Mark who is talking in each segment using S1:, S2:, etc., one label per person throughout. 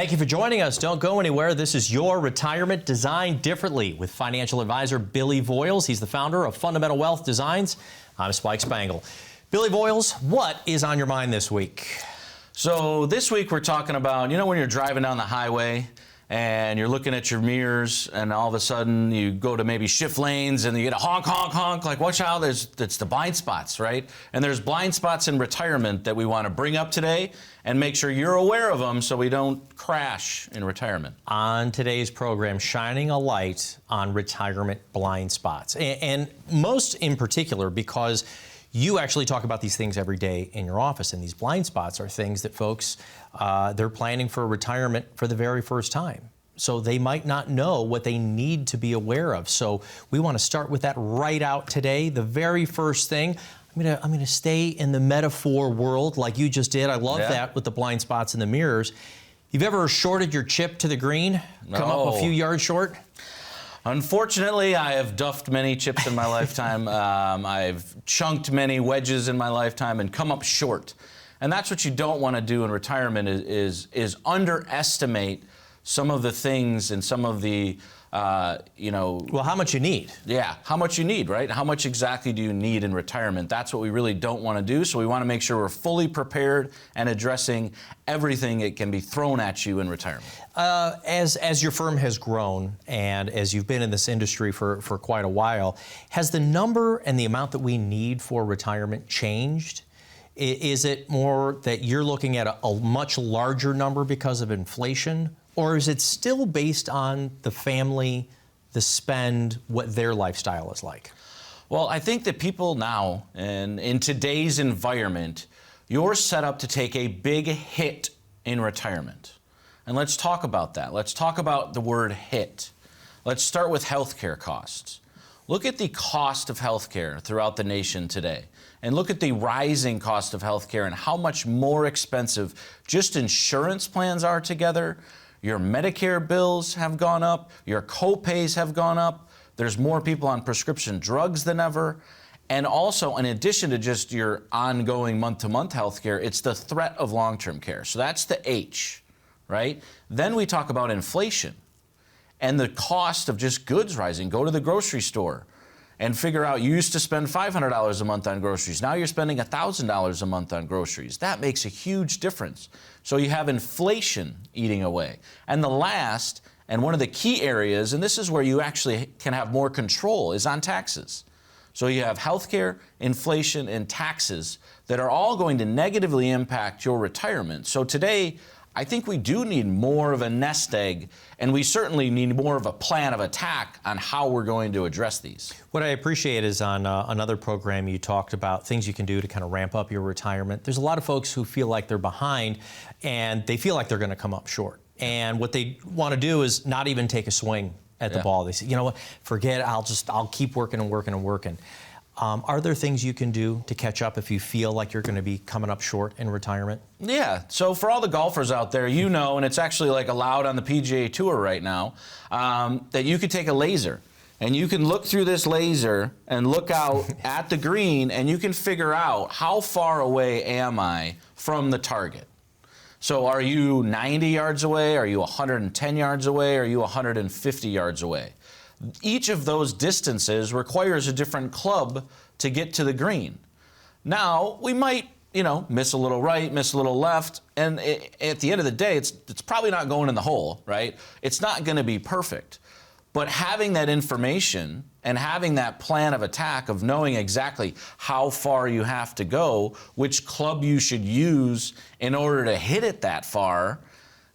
S1: Thank you for joining us. Don't go anywhere. This is your retirement designed differently with financial advisor Billy Voyles. He's the founder of Fundamental Wealth Designs. I'm Spike Spengel. Billy Voyles, what is on your mind this week?
S2: So this week we're talking about, when you're driving down the highway and you're looking at your mirrors and all of a sudden you go to maybe shift lanes and you get a honk, honk, honk, like watch out, it's the blind spots, right? And there's blind spots in retirement that we want to bring up today and make sure you're aware of them so we don't crash in retirement.
S1: On today's program, shining a light on retirement blind spots. And most in particular because you actually talk about these things every day in your office, and these blind spots are things that folks, they're planning for retirement for the very first time. So they might not know what they need to be aware of. So we want to start with that right out today. The very first thing, I'm gonna stay in the metaphor world like you just did. I love that with the blind spots in the mirrors. You've ever shorted your chip to the green? Come up a few yards short?
S2: Unfortunately, I have duffed many chips in my lifetime. I've chunked many wedges in my lifetime and come up short. And that's what you don't want to do in retirement is underestimate some of the things and some of the,
S1: Well, how much you need.
S2: Yeah, how much you need, right? How much exactly do you need in retirement? That's what we really don't want to do. So we want to make sure we're fully prepared and addressing everything that can be thrown at you in retirement.
S1: As your firm has grown and as you've been in this industry for quite a while, has the number and the amount that we need for retirement changed? Is it more that you're looking at a much larger number because of inflation? Or is it still based on the family, the spend, what their lifestyle is like?
S2: Well, I think that people now, and in today's environment, you're set up to take a big hit in retirement. And let's talk about that. Let's talk about the word hit. Let's start with healthcare costs. Look at the cost of healthcare throughout the nation today. And look at the rising cost of healthcare and how much more expensive just insurance plans are together. Your Medicare bills have gone up. Your co-pays have gone up. There's more people on prescription drugs than ever. And also, in addition to just your ongoing month-to-month health care, it's the threat of long-term care. So that's the H, right? Then we talk about inflation and the cost of just goods rising. Go to the grocery store and figure out, you used to spend $500 a month on groceries. Now you're spending $1,000 a month on groceries. That makes a huge difference. So you have inflation eating away. And the last, and one of the key areas, and this is where you actually can have more control, is on taxes. So you have healthcare, inflation, and taxes that are all going to negatively impact your retirement. So today, I think we do need more of a nest egg, and we certainly need more of a plan of attack on how we're going to address these.
S1: What I appreciate is on another program you talked about things you can do to kind of ramp up your retirement. There's a lot of folks who feel like they're behind and they feel like they're going to come up short. And what they want to do is not even take a swing at the ball. They say, you know what, forget it, I'll keep working and working and working. Are there things you can do to catch up if you feel like you're going to be coming up short in retirement?
S2: Yeah, so for all the golfers out there, and it's actually like allowed on the PGA Tour right now, that you could take a laser and you can look through this laser and look out at the green and you can figure out how far away am I from the target. So are you 90 yards away? Are you 110 yards away? Are you 150 yards away? Each of those distances requires a different club to get to the green. Now, we might, miss a little right, miss a little left, and at the end of the day, it's probably not going in the hole, right? It's not going to be perfect. But having that information and having that plan of attack of knowing exactly how far you have to go, which club you should use in order to hit it that far,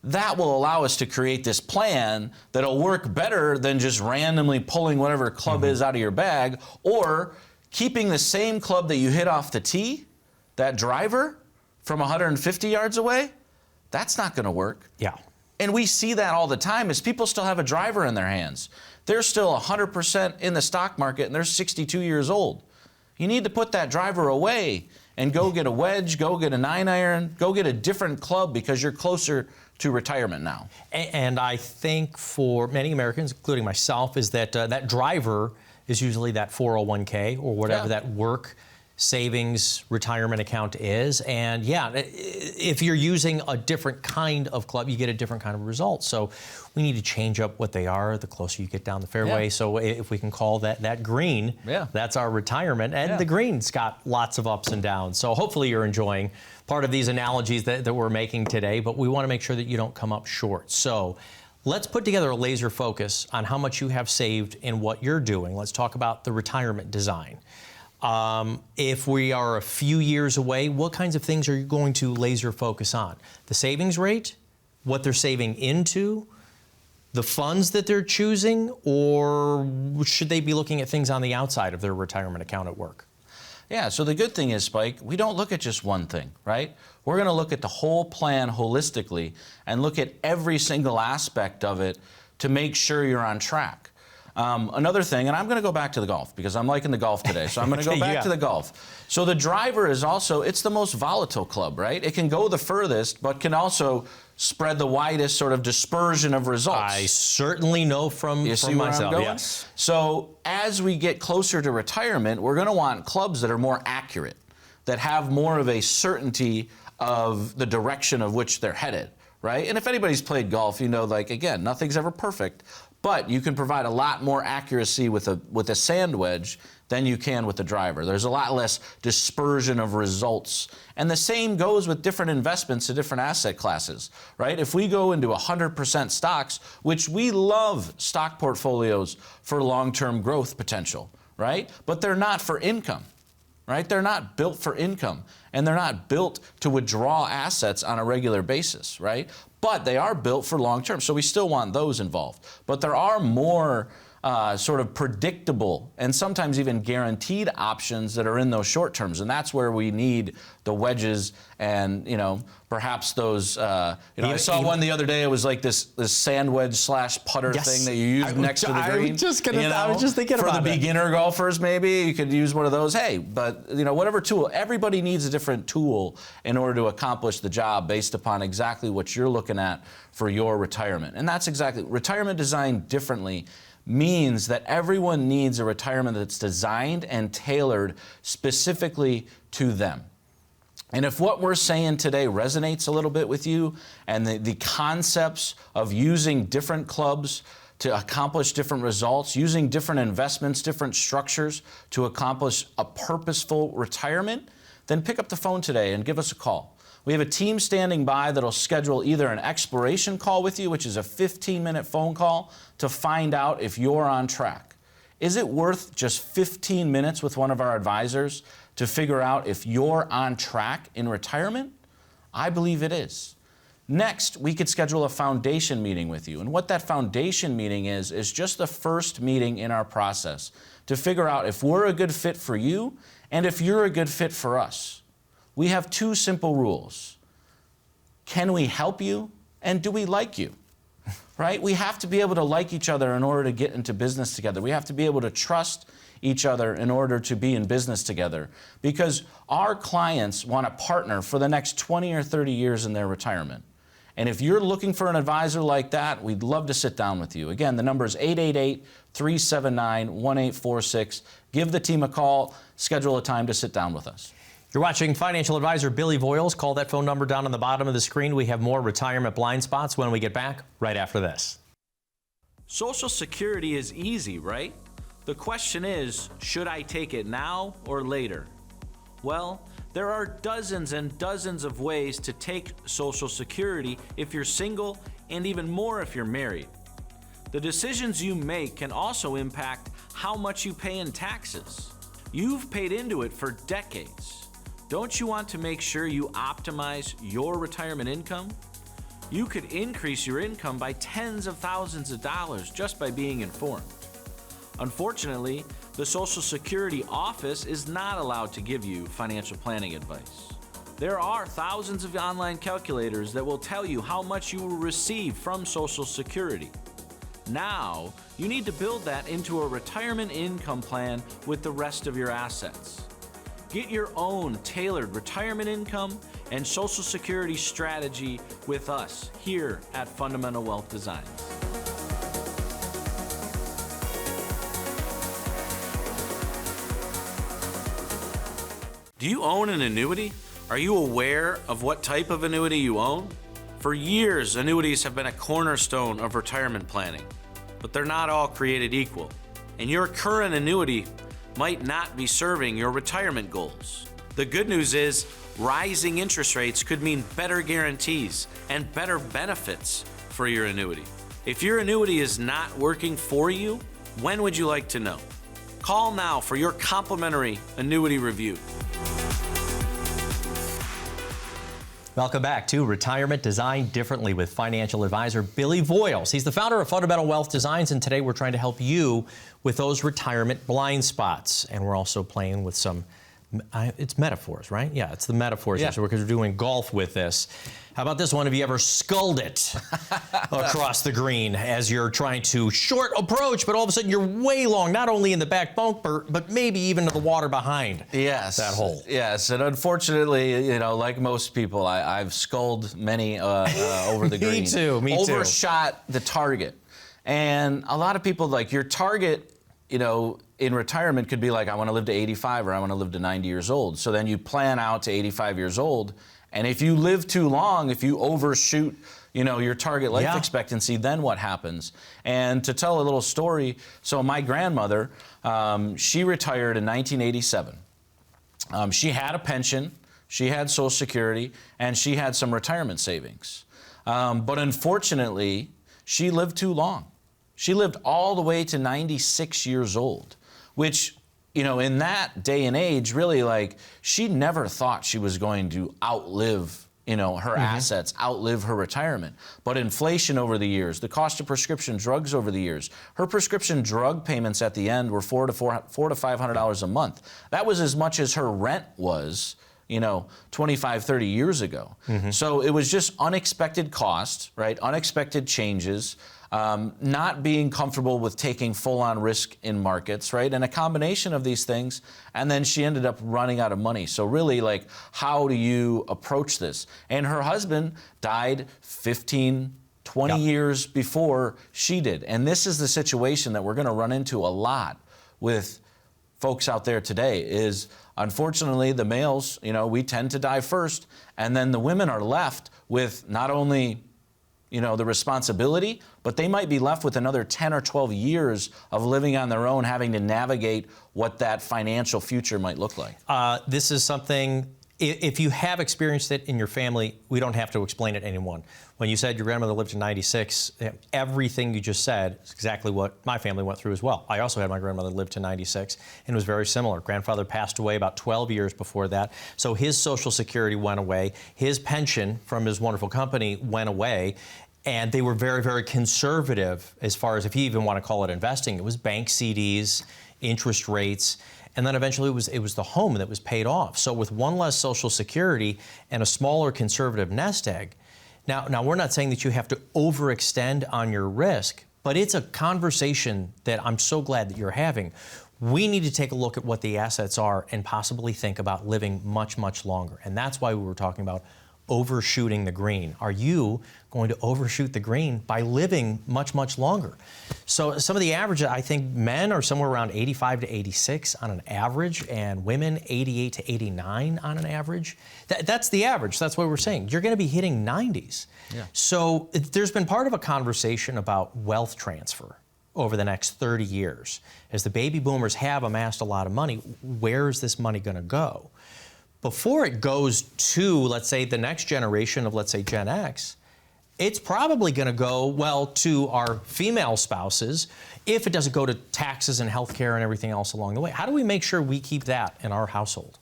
S2: that will allow us to create this plan that'll work better than just randomly pulling whatever club is out of your bag, or keeping the same club that you hit off the tee, that driver, from 150 yards away. That's not going to work.
S1: Yeah.
S2: And we see that all the time as people still have a driver in their hands. They're still 100% in the stock market and they're 62 years old. You need to put that driver away and go get a wedge, go get a 9-iron, go get a different club because you're closer to retirement now.
S1: And I think for many Americans, including myself, is that that driver is usually that 401k or whatever that work savings retirement account is. And yeah, if you're using a different kind of club, you get a different kind of result. So we need to change up what they are the closer you get down the fairway.
S2: Yeah.
S1: So if we can call that green, that's our retirement. And the green's got lots of ups and downs. So hopefully you're enjoying part of these analogies that we're making today, but we want to make sure that you don't come up short. So let's put together a laser focus on how much you have saved and what you're doing. Let's talk about the retirement design. If we are a few years away, what kinds of things are you going to laser focus on? The savings rate, what they're saving into, the funds that they're choosing, or should they be looking at things on the outside of their retirement account at work?
S2: Yeah, so the good thing is, Spike, we don't look at just one thing, right? We're going to look at the whole plan holistically and look at every single aspect of it to make sure you're on track. Another thing, and I'm going to go back to the golf because I'm liking the golf today, so I'm going to go back to the golf. So the driver is also, it's the most volatile club, right? It can go the furthest, but can also spread the widest sort of dispersion of results.
S1: I certainly know from myself, yes.
S2: So as we get closer to retirement, we're going to want clubs that are more accurate, that have more of a certainty of the direction of which they're headed, right? And if anybody's played golf, you know, like, again, nothing's ever perfect, but you can provide a lot more accuracy with a sand wedge than you can with the driver. There's a lot less dispersion of results. And the same goes with different investments to different asset classes, right? If we go into 100% stocks, which we love stock portfolios for long-term growth potential, right? But they're not for income, right? They're not built for income, and they're not built to withdraw assets on a regular basis, right? But they are built for long term, so we still want those involved. But there are more sort of predictable and sometimes even guaranteed options that are in those short terms, and that's where we need the wedges and, you know, perhaps those. I saw one the other day. It was like this sand wedge / putter thing that you use next to the green.
S1: I was just thinking about it.
S2: For the beginner golfers, maybe you could use one of those. Hey, but you know, whatever tool. Everybody needs a different tool in order to accomplish the job based upon exactly what you're looking at for your retirement, and that's exactly retirement designed differently. Means that everyone needs a retirement that's designed and tailored specifically to them. And if what we're saying today resonates a little bit with you, and the concepts of using different clubs to accomplish different results, using different investments, different structures to accomplish a purposeful retirement, then pick up the phone today and give us a call. We have a team standing by that'll schedule either an exploration call with you, which is a 15-minute phone call to find out if you're on track. Is it worth just 15 minutes with one of our advisors to figure out if you're on track in retirement? I believe it is. Next, we could schedule a foundation meeting with you. And what that foundation meeting is just the first meeting in our process to figure out if we're a good fit for you and if you're a good fit for us. We have two simple rules. Can we help you? And do we like you? Right? We have to be able to like each other in order to get into business together. We have to be able to trust each other in order to be in business together, because our clients want a partner for the next 20 or 30 years in their retirement. And if you're looking for an advisor like that, we'd love to sit down with you. Again, the number is 888-379-1846. Give the team a call, schedule a time to sit down with us.
S1: You're watching financial advisor Billy Voyles. Call that phone number down on the bottom of the screen. We have more retirement blind spots when we get back right after this.
S3: Social Security is easy, right? The question is, should I take it now or later? Well, there are dozens and dozens of ways to take Social Security if you're single, and even more if you're married. The decisions you make can also impact how much you pay in taxes. You've paid into it for decades. Don't you want to make sure you optimize your retirement income? You could increase your income by tens of thousands of dollars just by being informed. Unfortunately, the Social Security office is not allowed to give you financial planning advice. There are thousands of online calculators that will tell you how much you will receive from Social Security. Now, you need to build that into a retirement income plan with the rest of your assets. Get your own tailored retirement income and Social Security strategy with us here at Fundamental Wealth Design. Do you own an annuity? Are you aware of what type of annuity you own? For years, annuities have been a cornerstone of retirement planning, but they're not all created equal. And your current annuity might not be serving your retirement goals. The good news is, rising interest rates could mean better guarantees and better benefits for your annuity. If your annuity is not working for you, when would you like to know? Call now for your complimentary annuity review.
S1: Welcome back to Retirement Designed Differently with financial advisor Billy Voyles. He's the founder of Fundamental Wealth Designs, and today we're trying to help you with those retirement blind spots. And we're also playing with some, it's metaphors, right? Yeah, it's the metaphors here, so because we're doing golf with this. How about this one? Have you ever sculled it across the green as you're trying to short approach, but all of a sudden you're way long, not only in the back bunker, but maybe even to the water behind that hole?
S2: Yes, and unfortunately, like most people, I've sculled many over the green.
S1: Me too.
S2: Overshot the target. And a lot of people, like, your target, in retirement could be like, I want to live to 85 or I want to live to 90 years old. So then you plan out to 85 years old. And if you live too long, if you overshoot, your target life expectancy, then what happens? And to tell a little story, so my grandmother, she retired in 1987. She had a pension, she had Social Security, and she had some retirement savings. But unfortunately, she lived too long. She lived all the way to 96 years old, which, in that day and age, really, like, she never thought she was going to outlive, her assets, outlive her retirement. But inflation over the years, the cost of prescription drugs over the years, her prescription drug payments at the end were $400 to $500 a month. That was as much as her rent was, 25, 30 years ago. So it was just unexpected costs, right? Unexpected changes. Not being comfortable with taking full-on risk in markets, right? And a combination of these things, and then she ended up running out of money. So really, like, how do you approach this? And her husband died 15, 20 years before she did. And this is the situation that we're going to run into a lot with folks out there today is, unfortunately, the males, we tend to die first, and then the women are left with not only the responsibility, but they might be left with another 10 or 12 years of living on their own, having to navigate what that financial future might look like.
S1: This is something, if you have experienced it in your family, we don't have to explain it to anyone. When you said your grandmother lived to 96, everything you just said is exactly what my family went through as well. I also had my grandmother live to 96, and it was very similar. Grandfather passed away about 12 years before that, so his Social Security went away. His pension from his wonderful company went away, and they were very, very conservative as far as, if you even want to call it investing. It was bank CDs, interest rates, and then eventually it was the home that was paid off. So with one less Social Security and a smaller conservative nest egg, now we're not saying that you have to overextend on your risk, but it's a conversation that I'm so glad that you're having. We need to take a look at what the assets are and possibly think about living much, much longer. And that's why we were talking about overshooting the green. Are you going to overshoot the green by living much, much longer? So some of the averages, I think men are somewhere around 85 to 86 on an average, and women 88 to 89 on an average. That's the average. That's what we're saying. You're going to be hitting 90s.
S2: Yeah.
S1: So there's been part of a conversation about wealth transfer over the next 30 years. As the baby boomers have amassed a lot of money, where is this money going to go? Before it goes to, let's say, the next generation of, let's say, Gen X, it's probably going to go, well, to our female spouses if it doesn't go to taxes and health care and everything else along the way. How do we make sure we keep that in our household?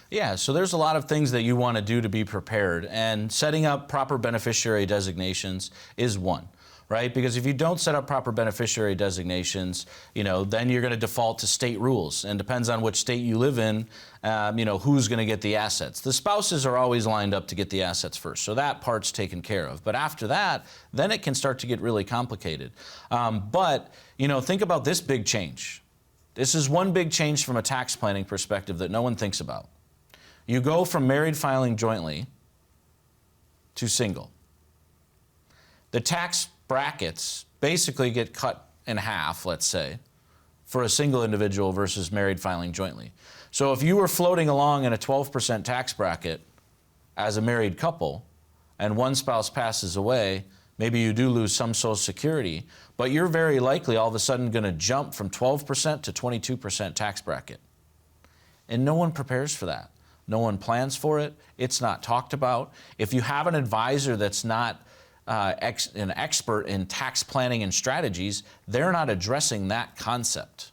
S2: Yeah, so there's a lot of things that you want to do to be prepared, and setting up proper beneficiary designations is one. Right? Because if you don't set up proper beneficiary designations, then you're going to default to state rules, and depends on which state you live in, who's going to get the assets. The spouses are always lined up to get the assets first, so that part's taken care of. But after that, then it can start to get really complicated. But think about this big change. This is one big change from a tax planning perspective that no one thinks about. You go from married filing jointly to single. The tax brackets basically get cut in half, let's say, for a single individual versus married filing jointly. So if you were floating along in a 12% tax bracket as a married couple and one spouse passes away, maybe you do lose some Social Security, but you're very likely all of a sudden going to jump from 12% to 22% tax bracket. And no one prepares for that. No one plans for it. It's not talked about. If you have an advisor that's not an expert in tax planning and strategies, they're not addressing that concept.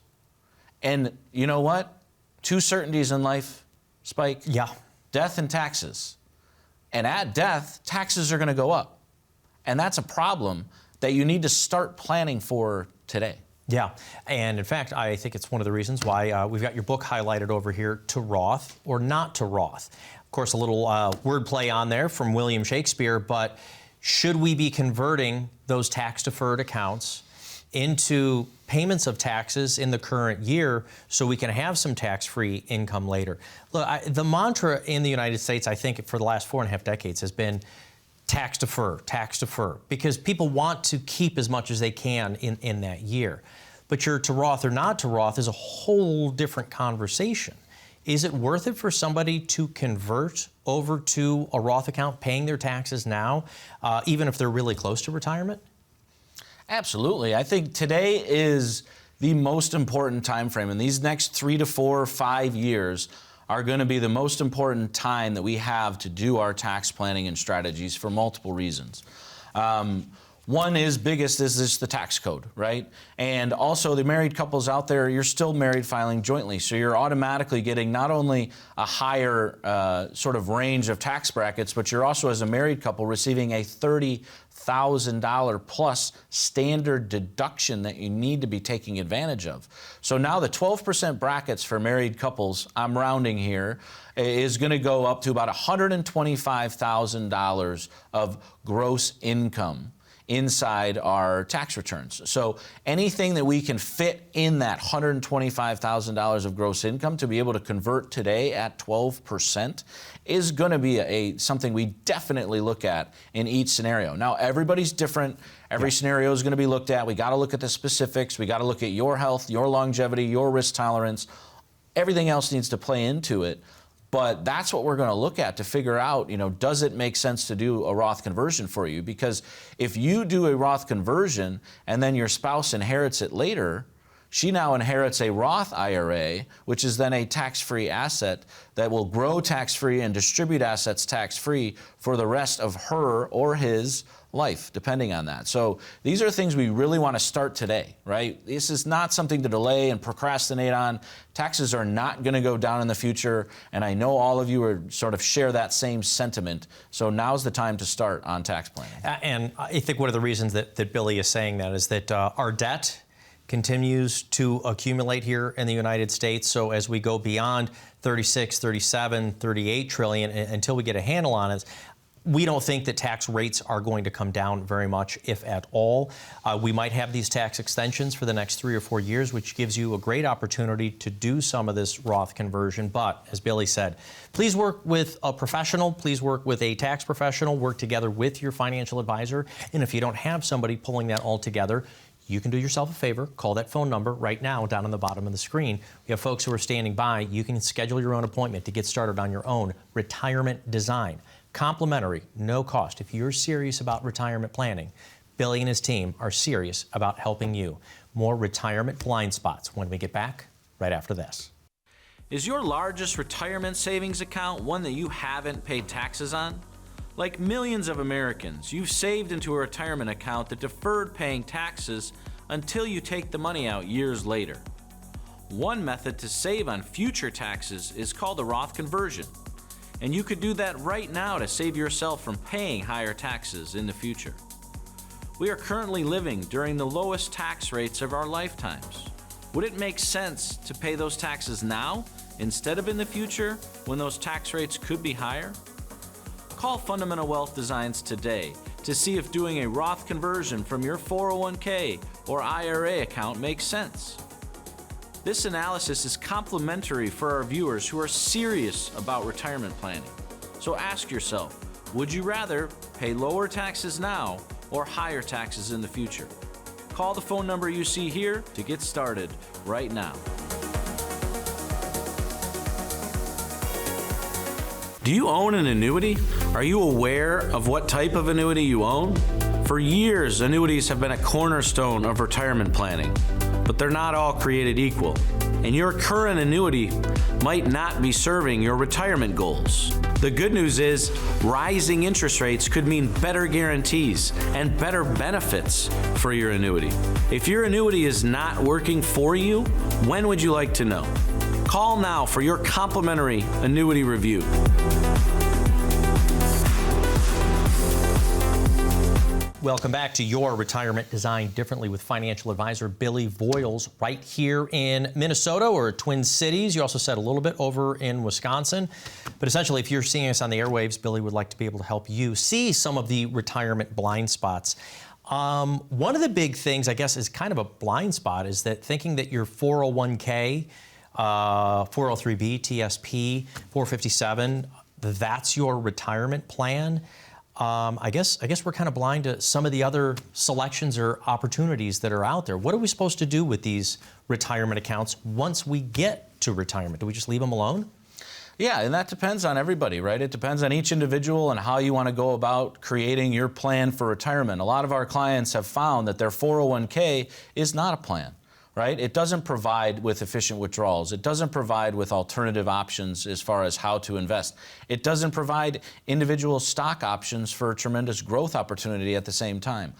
S2: And you know what? Two certainties in life, Spike.
S1: Yeah.
S2: Death and taxes. And at death, taxes are going to go up. And that's a problem that you need to start planning for today.
S1: Yeah, and in fact, I think it's one of the reasons why we've got your book highlighted over here, To Roth or Not to Roth. Of course, a little wordplay on there from William Shakespeare, but should we be converting those tax-deferred accounts into payments of taxes in the current year so we can have some tax-free income later? Look, the mantra in the United States, I think, for the last 4.5 decades has been tax defer, because people want to keep as much as they can in that year. But your to Roth or not to Roth is a whole different conversation. Is it worth it for somebody to convert over to a Roth account, paying their taxes now, even if they're really close to retirement?
S2: Absolutely. I think today is the most important time frame, and these next 3 to 4 or 5 years are going to be the most important time that we have to do our tax planning and strategies for multiple reasons. One is biggest is just the tax code, right? And also the married couples out there, you're still married filing jointly. So you're automatically getting not only a higher sort of range of tax brackets, but you're also, as a married couple, receiving a $30,000 plus standard deduction that you need to be taking advantage of. So now the 12% brackets for married couples, I'm rounding here, is going to go up to about $125,000 of gross income inside our tax returns. So anything that we can fit in that $125,000 of gross income to be able to convert today at 12% is going to be something we definitely look at in each scenario. Now, everybody's different. Every scenario is going to be looked at. We got to look at the specifics. We got to look at your health, your longevity, your risk tolerance. Everything else needs to play into it. But that's what we're going to look at to figure out, does it make sense to do a Roth conversion for you? Because if you do a Roth conversion and then your spouse inherits it later, she now inherits a Roth IRA, which is then a tax-free asset that will grow tax-free and distribute assets tax-free for the rest of her or his life, depending on that. So these are things we really want to start today, right? This is not something to delay and procrastinate on. Taxes are not going to go down in the future, and I know all of you are sort of share that same sentiment. So now's the time to start on tax planning.
S1: And I think one of the reasons that Billy is saying that is that our debt continues to accumulate here in the United States. So as we go beyond 36, 37, 38 trillion, until we get a handle on it, we don't think that tax rates are going to come down very much, if at all. We might have these tax extensions for the next 3 or 4 years, which gives you a great opportunity to do some of this Roth conversion. But as Billy said, please work with a professional. Please work with a tax professional. Work together with your financial advisor. And if you don't have somebody pulling that all together, you can do yourself a favor. Call that phone number right now down on the bottom of the screen. We have folks who are standing by. You can schedule your own appointment to get started on your own retirement design. Complimentary, no cost. If you're serious about retirement planning, Billy and his team are serious about helping you. More retirement blind spots when we get back right after this.
S3: Is your largest retirement savings account one that you haven't paid taxes on? Like millions of Americans, you've saved into a retirement account that deferred paying taxes until you take the money out years later. One method to save on future taxes is called a Roth conversion. And you could do that right now to save yourself from paying higher taxes in the future. We are currently living during the lowest tax rates of our lifetimes. Would it make sense to pay those taxes now instead of in the future when those tax rates could be higher? Call Fundamental Wealth Designs today to see if doing a Roth conversion from your 401k or IRA account makes sense. This analysis is complimentary for our viewers who are serious about retirement planning. So ask yourself, would you rather pay lower taxes now or higher taxes in the future? Call the phone number you see here to get started right now. Do you own an annuity? Are you aware of what type of annuity you own? For years, annuities have been a cornerstone of retirement planning, but they're not all created equal. And your current annuity might not be serving your retirement goals. The good news is, rising interest rates could mean better guarantees and better benefits for your annuity. If your annuity is not working for you, when would you like to know? Call now for your complimentary annuity review.
S1: Welcome back to Your Retirement Designed Differently with financial advisor Billy Voyles right here in Minnesota or Twin Cities. You also said a little bit over in Wisconsin. But essentially, if you're seeing us on the airwaves, Billy would like to be able to help you see some of the retirement blind spots. One of the big things, I guess, is kind of a blind spot is that thinking that your 401k, 403b, TSP, 457, that's your retirement plan. I guess we're kind of blind to some of the other selections or opportunities that are out there. What are we supposed to do with these retirement accounts once we get to retirement? Do we just leave them alone?
S2: Yeah, and that depends on everybody, right? It depends on each individual and how you want to go about creating your plan for retirement. A lot of our clients have found that their 401k is not a plan. Right? It doesn't provide with efficient withdrawals. It doesn't provide with alternative options as far as how to invest. It doesn't provide individual stock options for tremendous growth opportunity at the same time.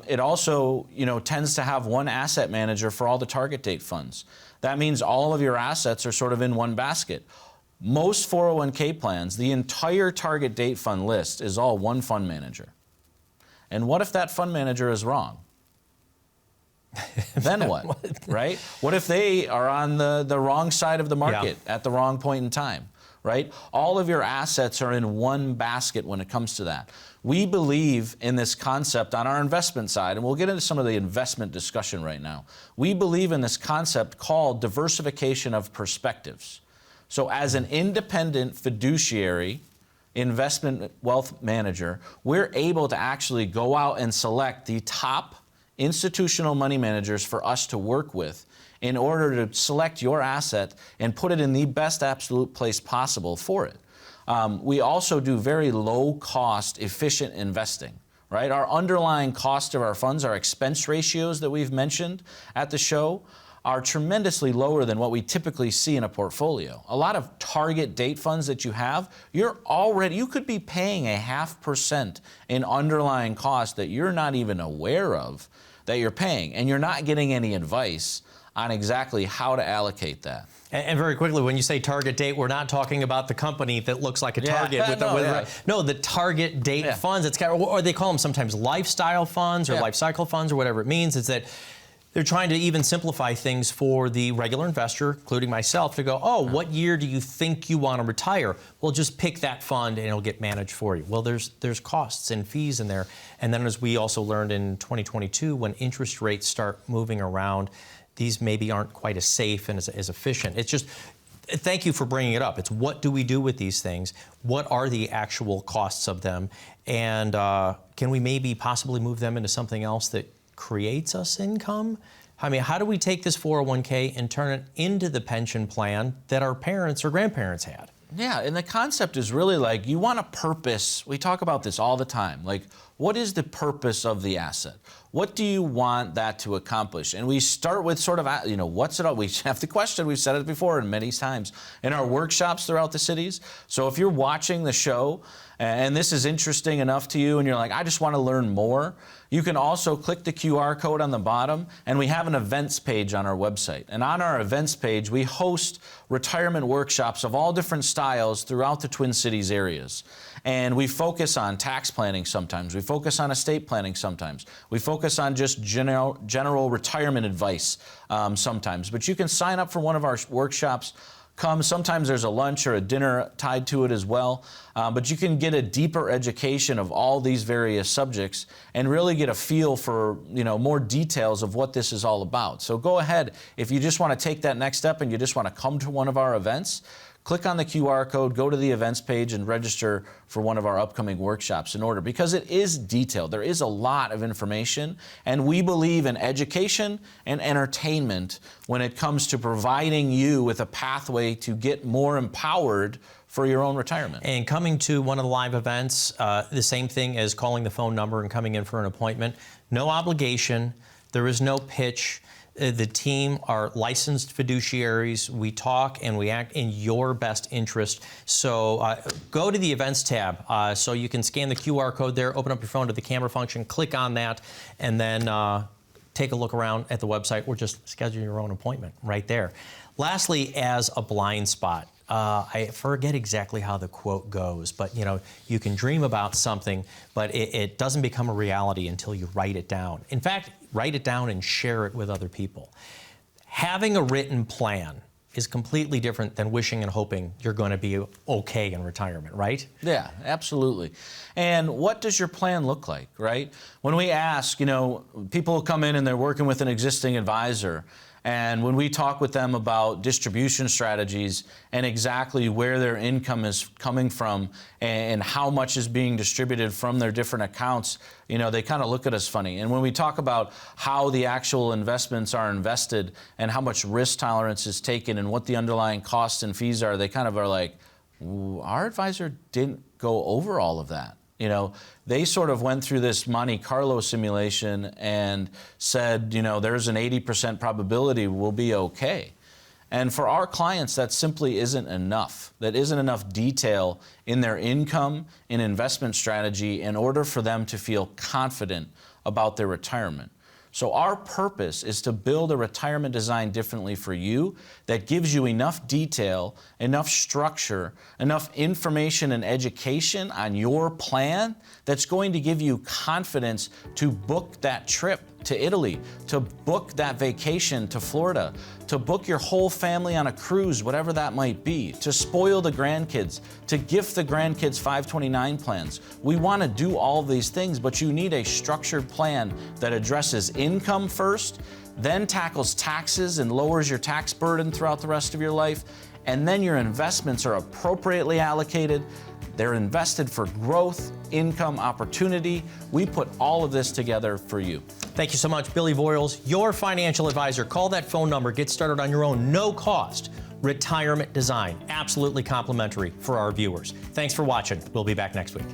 S2: It also, tends to have one asset manager for all the target date funds. That means all of your assets are sort of in one basket. Most 401k plans, the entire target date fund list is all one fund manager. And what if that fund manager is wrong? Then what, right? What if they are on the wrong side of the market at the wrong point in time, right? All of your assets are in one basket when it comes to that. We believe in this concept on our investment side, and we'll get into some of the investment discussion right now. We believe in this concept called diversification of perspectives. So as an independent fiduciary investment wealth manager, we're able to actually go out and select the top institutional money managers for us to work with in order to select your asset and put it in the best absolute place possible for it. We also do very low cost, efficient investing, right? Our underlying cost of our funds, our expense ratios that we've mentioned at the show are tremendously lower than what we typically see in a portfolio. A lot of target date funds that you have, you could be paying 0.5% in underlying cost that you're not even aware of that you're paying, and you're not getting any advice on exactly how to allocate that.
S1: And very quickly, when you say target date, we're not talking about the company that looks like a target. No, the target date funds. It's kind of, or they call them sometimes lifestyle funds or life cycle funds or whatever it means. It's that they're trying to even simplify things for the regular investor, including myself, to go, what year do you think you want to retire? Well, just pick that fund and it'll get managed for you. Well, there's costs and fees in there. And then as we also learned in 2022, when interest rates start moving around, these maybe aren't quite as safe and as efficient. It's just, thank you for bringing it up. It's what do we do with these things? What are the actual costs of them? And can we maybe possibly move them into something else that creates us income? I mean, how do we take this 401k and turn it into the pension plan that our parents or grandparents had?
S2: Yeah, and the concept is really like you want a purpose. We talk about this all the time. Like, what is the purpose of the asset? What do you want that to accomplish? And we start with sort of, what's it all? We have the question, we've said it before and many times in our workshops throughout the cities. So if you're watching the show and this is interesting enough to you and you're like, I just want to learn more, you can also click the QR code on the bottom, and we have an events page on our website. And on our events page, we host retirement workshops of all different styles throughout the Twin Cities areas. And we focus on tax planning sometimes. We focus on estate planning sometimes. We focus on just general retirement advice sometimes. But you can sign up for one of our workshops. Sometimes there's a lunch or a dinner tied to it as well, but you can get a deeper education of all these various subjects and really get a feel for more details of what this is all about. So go ahead, if you just want to take that next step and you just want to come to one of our events, click on the QR code, go to the events page, and register for one of our upcoming workshops in order, because it is detailed. There is a lot of information, and we believe in education and entertainment when it comes to providing you with a pathway to get more empowered for your own retirement.
S1: And coming to one of the live events, the same thing as calling the phone number and coming in for an appointment. No obligation. There is no pitch. The team are licensed fiduciaries. We talk and we act in your best interest. So go to the events tab so you can scan the QR code there, open up your phone to the camera function, click on that, and then take a look around at the website or just schedule your own appointment right there. Lastly, as a blind spot, I forget exactly how the quote goes, but you can dream about something, but it doesn't become a reality until you write it down. In fact, write it down and share it with other people. Having a written plan is completely different than wishing and hoping you're going to be okay in retirement, right?
S2: Yeah, absolutely. And what does your plan look like, right? When we ask, people come in and they're working with an existing advisor, and when we talk with them about distribution strategies and exactly where their income is coming from and how much is being distributed from their different accounts, they kind of look at us funny. And when we talk about how the actual investments are invested and how much risk tolerance is taken and what the underlying costs and fees are, they kind of are like, our advisor didn't go over all of that. They sort of went through this Monte Carlo simulation and said, there's an 80% probability we'll be okay. And for our clients, that simply isn't enough. That isn't enough detail in their income and investment strategy in order for them to feel confident about their retirement. So our purpose is to build a retirement design differently for you that gives you enough detail, enough structure, enough information and education on your plan that's going to give you confidence to book that trip to Italy, to book that vacation to Florida, to book your whole family on a cruise, whatever that might be, to spoil the grandkids, to gift the grandkids 529 plans. We want to do all of these things, but you need a structured plan that addresses income first, then tackles taxes and lowers your tax burden throughout the rest of your life, and then your investments are appropriately allocated. They're invested for growth, income, opportunity. We put all of this together for you.
S1: Thank you so much, Billy Voyles, your financial advisor. Call that phone number. Get started on your own, no cost retirement design. Absolutely complimentary for our viewers. Thanks for watching. We'll be back next week.